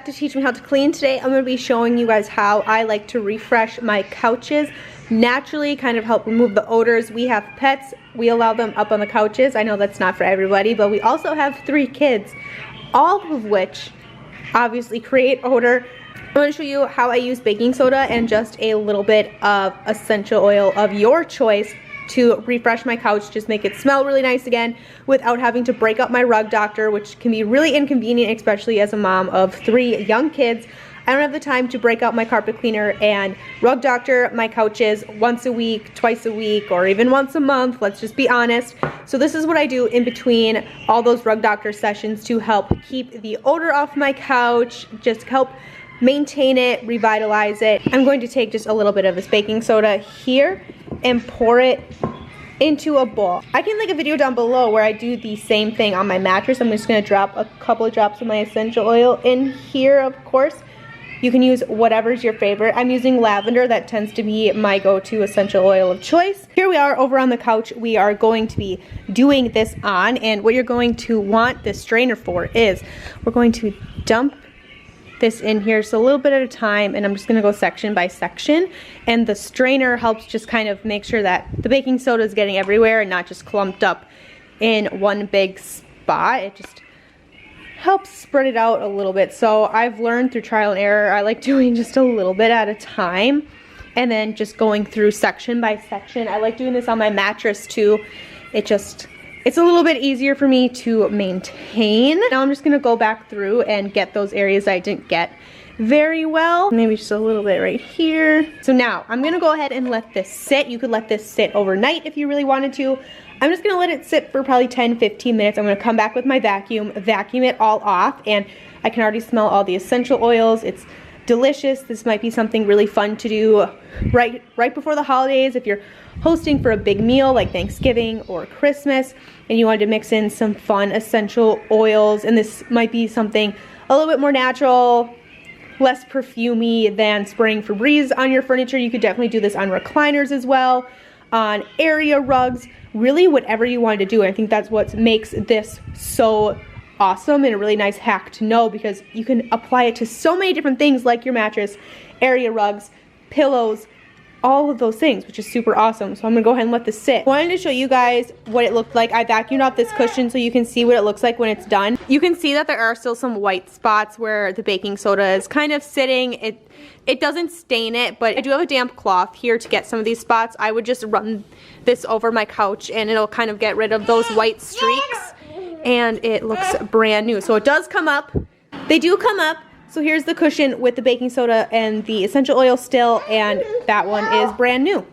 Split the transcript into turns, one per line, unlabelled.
to Teach Me How to Clean. Today I'm going to be showing you guys how I like to refresh my couches naturally, kind of help remove the odors. We have pets, we allow them up on the couches. I know that's not for everybody, but we also have 3 kids, all of which obviously create odor. I'm going to show you how I use baking soda and just a little bit of essential oil of your choice to refresh my couch, just make it smell really nice again without having to break up my rug doctor, which can be really inconvenient, especially as a mom of 3 young kids. I don't have the time to break out my carpet cleaner and rug doctor my couches once a week, twice a week, or even once a month, let's just be honest. So this is what I do in between all those rug doctor sessions to help keep the odor off my couch, just help maintain it, revitalize it. I'm going to take just a little bit of this baking soda here and pour it into a bowl. I can link a video down below where I do the same thing on my mattress. I'm just going to drop a couple of drops of my essential oil in here, of course. You can use whatever's your favorite. I'm using lavender. That tends to be my go-to essential oil of choice. Here we are over on the couch. We are going to be doing this on, and what you're going to want this strainer for is we're going to dump this in here, so a little bit at a time, and I'm just gonna go section by section, and the strainer helps just kind of make sure that the baking soda is getting everywhere and not just clumped up in one big spot. It just helps spread it out a little bit. So I've learned through trial and error, I like doing just a little bit at a time and then just going through section by section. I like doing this on my mattress too. It's a little bit easier for me to maintain. Now I'm just gonna go back through and get those areas I didn't get very well. Maybe just a little bit right here. So now I'm gonna go ahead and let this sit. You could let this sit overnight if you really wanted to. I'm just gonna let it sit for probably 10-15 minutes. I'm gonna come back with my vacuum it all off, and I can already smell all the essential oils. It's delicious. This might be something really fun to do right before the holidays if you're hosting for a big meal like Thanksgiving or Christmas and you wanted to mix in some fun essential oils, and this might be something a little bit more natural, less perfumey than spraying Febreze on your furniture. You could definitely do this on recliners as well, on area rugs, really whatever you wanted to do. And I think that's what makes this so awesome and a really nice hack to know, because you can apply it to so many different things like your mattress, area rugs, pillows, all of those things, which is super awesome. So I'm gonna go ahead and let this sit. I wanted to show you guys what it looked like. I vacuumed off this cushion so you can see what it looks like when it's done. You can see that there are still some white spots where the baking soda is kind of sitting. It doesn't stain it, but I do have a damp cloth here to get some of these spots. I would just run this over my couch and it'll kind of get rid of those white streaks, and it looks brand new. So it does come up. They do come up. So here's the cushion with the baking soda and the essential oil still, and that one is brand new.